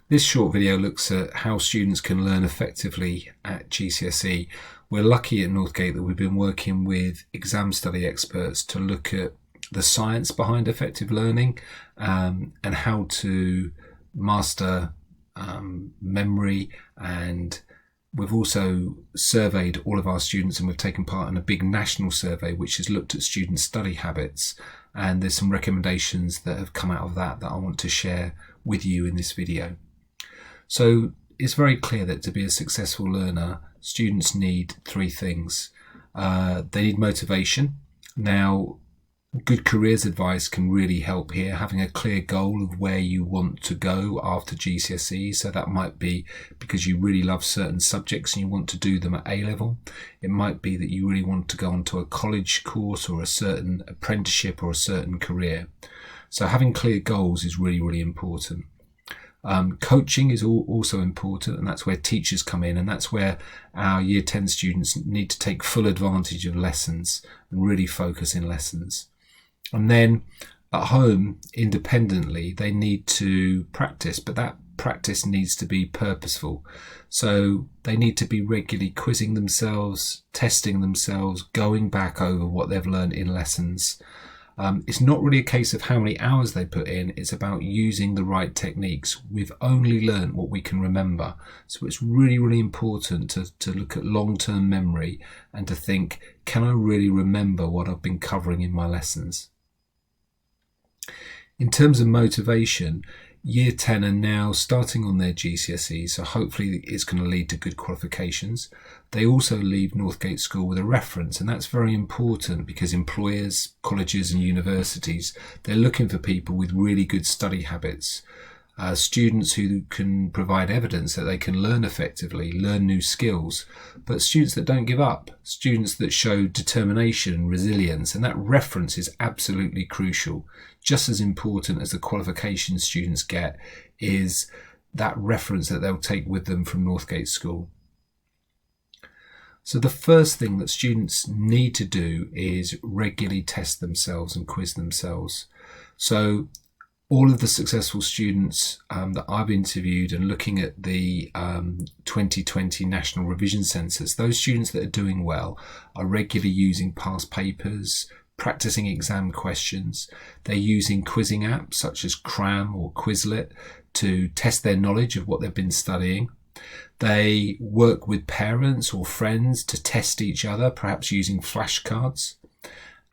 This short video looks at how students can learn effectively at GCSE. We're lucky at Northgate that we've been working with exam study experts to look at the science behind effective learning and how to master memory. And we've also surveyed all of our students, and we've taken part in a big national survey which has looked at student study habits. And there's some recommendations that have come out of that I want to share with you in this video. So it's very clear that to be a successful learner, students need three things. They need motivation. Now, good careers advice can really help here, having a clear goal of where you want to go after GCSE. So that might be because you really love certain subjects and you want to do them at A level. It might be that you really want to go onto a college course or a certain apprenticeship or a certain career. So having clear goals is really, really important. Coaching is also important, and that's where teachers come in, and that's where our Year 10 students need to take full advantage of lessons and really focus in lessons. And then at home, independently, they need to practice, but that practice needs to be purposeful. So they need to be regularly quizzing themselves, testing themselves, going back over what they've learned in lessons. It's not really a case of how many hours they put in, it's about using the right techniques. We've only learned what we can remember. So it's really, really important to look at long-term memory and to think, can I really remember what I've been covering in my lessons? In terms of motivation, Year 10 are now starting on their GCSE, so hopefully it's going to lead to good qualifications. They also leave Northgate School with a reference, and that's very important because employers, colleges and universities, they're looking for people with really good study habits. Students who can provide evidence that they can learn effectively, learn new skills, but students that don't give up, students that show determination, resilience, and that reference is absolutely crucial. Just as important as the qualifications students get is that reference that they'll take with them from Northgate School. So the first thing that students need to do is regularly test themselves and quiz themselves. So all of the successful students that I've interviewed and looking at the 2020 National Revision Census, those students that are doing well are regularly using past papers, practicing exam questions. They're using quizzing apps such as Cram or Quizlet to test their knowledge of what they've been studying. They work with parents or friends to test each other, perhaps using flashcards.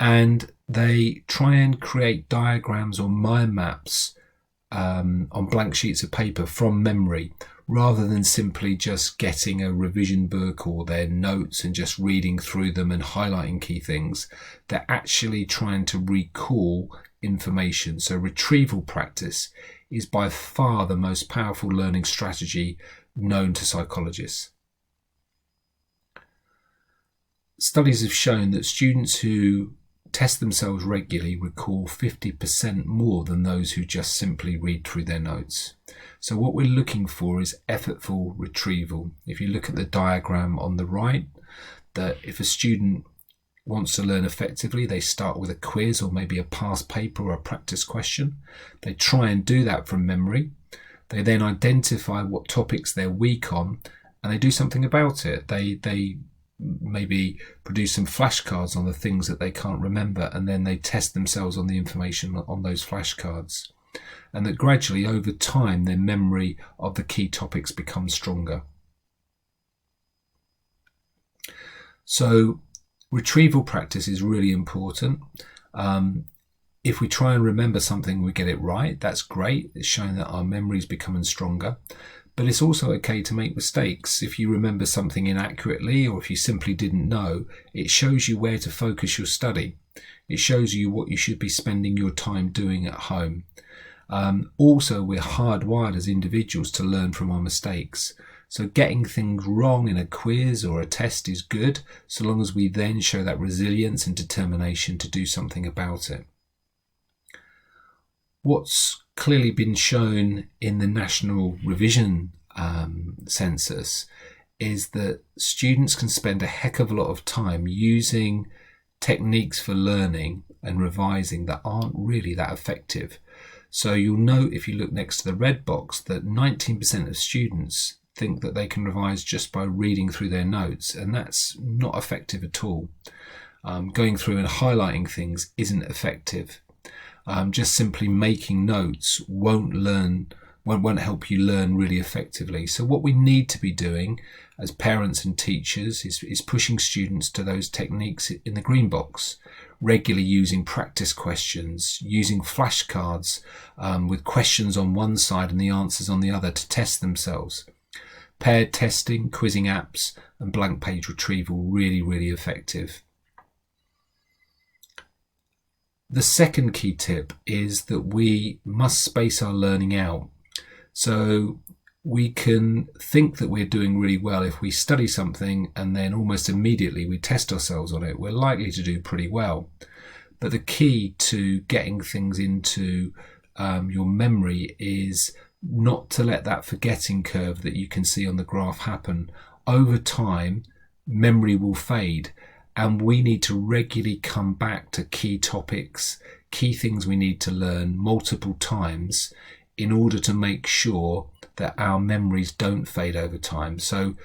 And they try and create diagrams or mind maps on blank sheets of paper from memory, rather than simply just getting a revision book or their notes and just reading through them and highlighting key things. They're actually trying to recall information. So retrieval practice is by far the most powerful learning strategy known to psychologists. Studies have shown that students who test themselves regularly recall 50% more than those who just simply read through their notes. So what we're looking for is effortful retrieval. If you look at the diagram on the right, that if a student wants to learn effectively, they start with a quiz or maybe a past paper or a practice question. They try and do that from memory. They then identify what topics they're weak on and they do something about it. They maybe produce some flashcards on the things that they can't remember, and then they test themselves on the information on those flashcards. And that gradually over time their memory of the key topics becomes stronger. So retrieval practice is really important. If we try and remember something, we get it right, that's great. It's showing that our memory is becoming stronger. But it's also okay to make mistakes. If you remember something inaccurately or if you simply didn't know, it shows you where to focus your study. It shows you what you should be spending your time doing at home. Also, we're hardwired as individuals to learn from our mistakes. So getting things wrong in a quiz or a test is good, so long as we then show that resilience and determination to do something about it. What's clearly been shown in the National Revision Census is that students can spend a heck of a lot of time using techniques for learning and revising that aren't really that effective. So you'll note if you look next to the red box that 19% of students think that they can revise just by reading through their notes, and that's not effective at all. Going through and highlighting things isn't effective. Just simply making notes won't help you learn really effectively. So what we need to be doing as parents and teachers is pushing students to those techniques in the green box, regularly using practice questions, using flashcards with questions on one side and the answers on the other to test themselves. Paired testing, quizzing apps and blank page retrieval really, really effective. The second key tip is that we must space our learning out. So we can think that we're doing really well if we study something and then almost immediately we test ourselves on it. We're likely to do pretty well. But the key to getting things into your memory is not to let that forgetting curve that you can see on the graph happen. Over time, memory will fade, and we need to regularly come back to key topics, key things we need to learn multiple times in order to make sure that our memories don't fade over time. So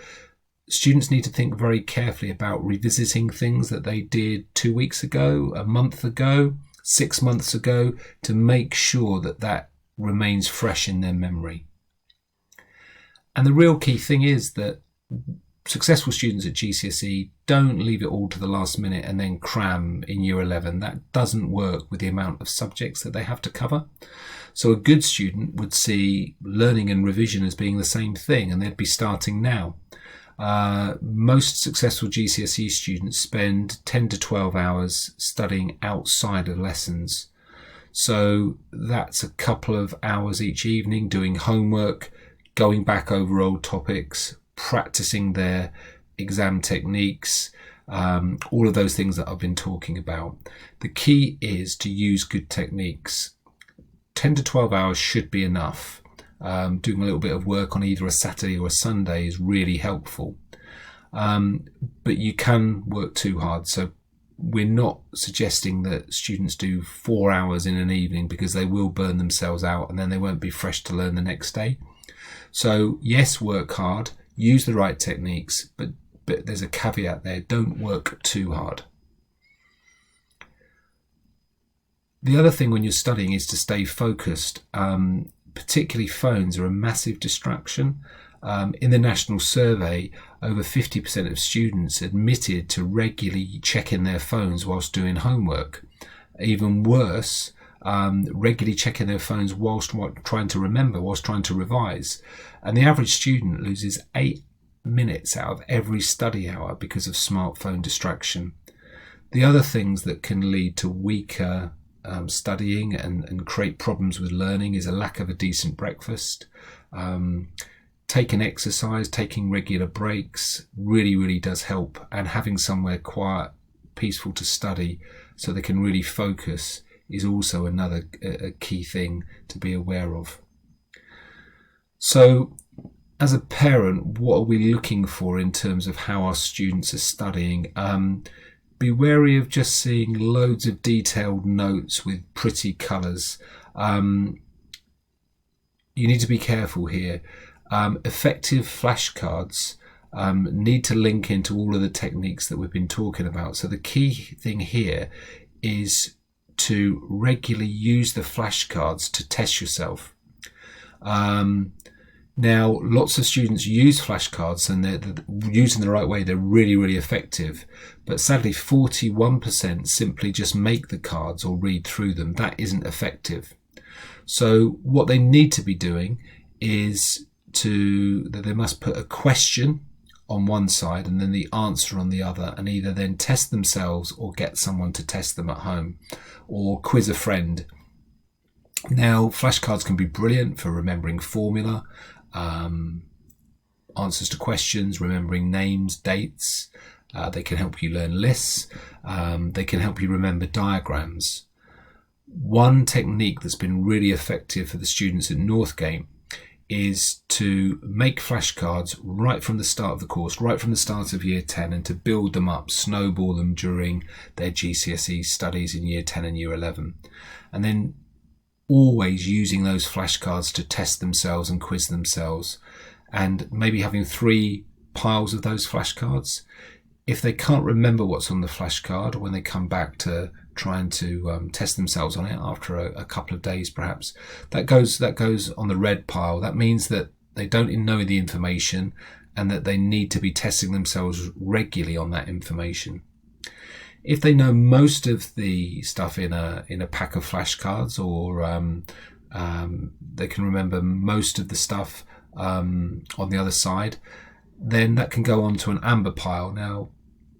students need to think very carefully about revisiting things that they did 2 weeks ago, a month ago, 6 months ago, to make sure that that remains fresh in their memory. And the real key thing is that successful students at GCSE don't leave it all to the last minute and then cram in year 11. That doesn't work with the amount of subjects that they have to cover. So a good student would see learning and revision as being the same thing, and they'd be starting now. Most successful GCSE students spend 10 to 12 hours studying outside of lessons. So that's a couple of hours each evening doing homework, going back over old topics, practicing their exam techniques, all of those things that I've been talking about. The key is to use good techniques. 10 to 12 hours should be enough. Doing a little bit of work on either a Saturday or a Sunday is really helpful. But you can work too hard. So we're not suggesting that students do 4 hours in an evening, because they will burn themselves out and then they won't be fresh to learn the next day. So yes, work hard, use the right techniques, but there's a caveat there: don't work too hard. The other thing when you're studying is to stay focused. Particularly phones are a massive distraction. In the national survey, over 50% of students admitted to regularly checking their phones whilst doing homework. Even worse, regularly checking their phones whilst trying to remember, whilst trying to revise. And the average student loses 8 minutes out of every study hour because of smartphone distraction. The other things that can lead to weaker studying and create problems with learning is a lack of a decent breakfast. Taking exercise, taking regular breaks really, really does help. And having somewhere quiet, peaceful to study so they can really focus is also another key thing to be aware of. So as a parent, what are we looking for in terms of how our students are studying? Be wary of just seeing loads of detailed notes with pretty colours. You need to be careful here. Effective flashcards need to link into all of the techniques that we've been talking about. So the key thing here is to regularly use the flashcards to test yourself. Now, lots of students use flashcards, and they're used in the right way. They're really, really effective. But sadly, 41% simply just make the cards or read through them. That isn't effective. So what they need to be doing is that they must put a question on one side and then the answer on the other, and either then test themselves or get someone to test them at home or quiz a friend. Now, flashcards can be brilliant for remembering formula, answers to questions, remembering names, dates. They can help you learn lists. They can help you remember diagrams. One technique that's been really effective for the students at Northgate is to make flashcards right from the start of the course, right from the start of year 10, and to build them up, snowball them during their GCSE studies in year 10 and year 11. And then always using those flashcards to test themselves and quiz themselves, and maybe having 3 piles of those flashcards. If they can't remember what's on the flashcard when they come back to trying to test themselves on it after a couple of days perhaps, that goes on the red pile. That means that they don't know the information and that they need to be testing themselves regularly on that information. If they know most of the stuff in a pack of flashcards, or they can remember most of the stuff on the other side, then that can go on to an amber pile. Now,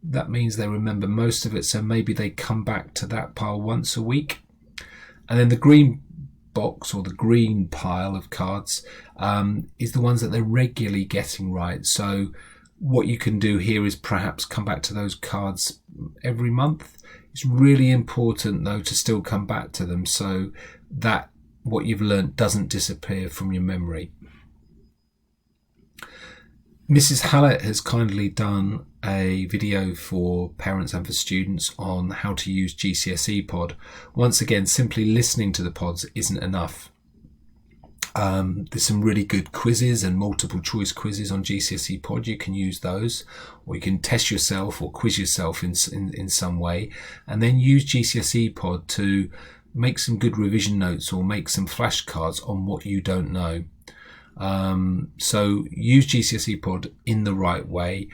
that means they remember most of it, so maybe they come back to that pile once a week. And then the green box, or the green pile of cards, is the ones that they're regularly getting right. So what you can do here is perhaps come back to those cards every month. It's really important, though, to still come back to them so that what you've learned doesn't disappear from your memory. Mrs. Hallett has kindly done a video for parents and for students on how to use GCSE Pod. Once again, simply listening to the pods isn't enough. There's some really good quizzes and multiple choice quizzes on GCSE Pod. You can use those, or you can test yourself or quiz yourself in some way, and then use GCSE Pod to make some good revision notes or make some flashcards on what you don't know. So use GCSE Pod in the right way.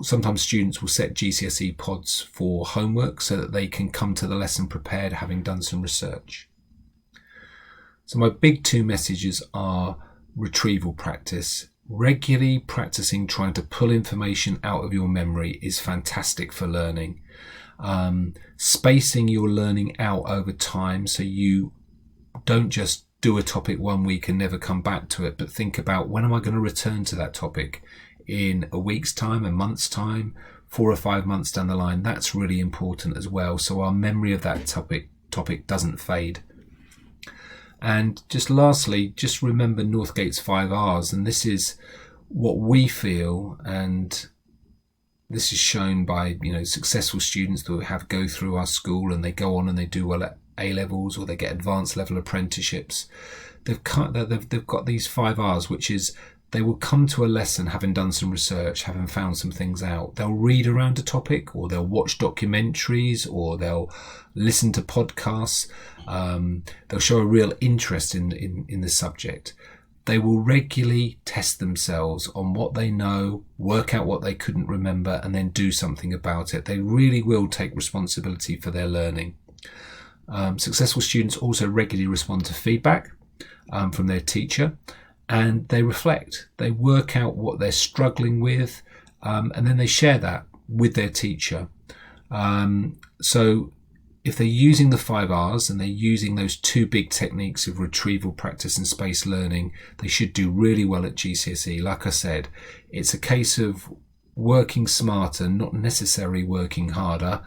Sometimes students will set GCSE pods for homework so that they can come to the lesson prepared, having done some research. So my big 2 messages are retrieval practice. Regularly practicing trying to pull information out of your memory is fantastic for learning. Spacing your learning out over time, so you don't just do a topic one week and never come back to it, but think about, when am I going to return to that topic? In a week's time, a month's time, 4 or 5 months down the line. That's really important as well, so our memory of that topic doesn't fade. And just lastly, just remember Northgate's 5 R's, and this is what we feel, and this is shown by successful students that we have go through our school and they go on and they do well at A-levels, or they get advanced level apprenticeships. They've got these 5 R's, which is they will come to a lesson having done some research, having found some things out. They'll read around a topic, or they'll watch documentaries, or they'll listen to podcasts. They'll show a real interest in the subject. They will regularly test themselves on what they know, work out what they couldn't remember, and then do something about it. They really will take responsibility for their learning. Successful students also regularly respond to feedback from their teacher, and they reflect. They work out what they're struggling with, and then they share that with their teacher. So if they're using the 5 R's and they're using those 2 big techniques of retrieval practice and spaced learning, they should do really well at GCSE. Like I said, it's a case of working smarter, not necessarily working harder,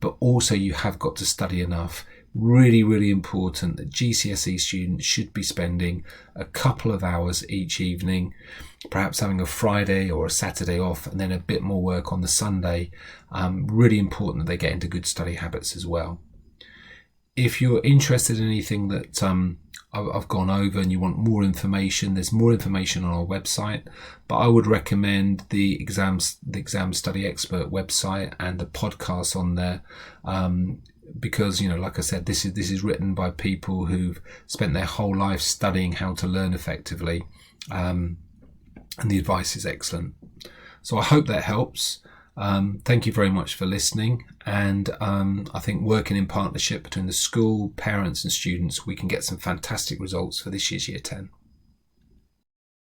but also you have got to study enough. Really, really important that GCSE students should be spending a couple of hours each evening, perhaps having a Friday or a Saturday off, and then a bit more work on the Sunday. Really important that they get into good study habits as well. If you're interested in anything that I've gone over and you want more information, there's more information on our website, but I would recommend the Exam Study Expert website and the podcasts on there. Because, like I said, this is written by people who've spent their whole life studying how to learn effectively, and the advice is excellent. So I hope that helps. Thank you very much for listening, and I think working in partnership between the school, parents and students, we can get some fantastic results for this year's Year 10.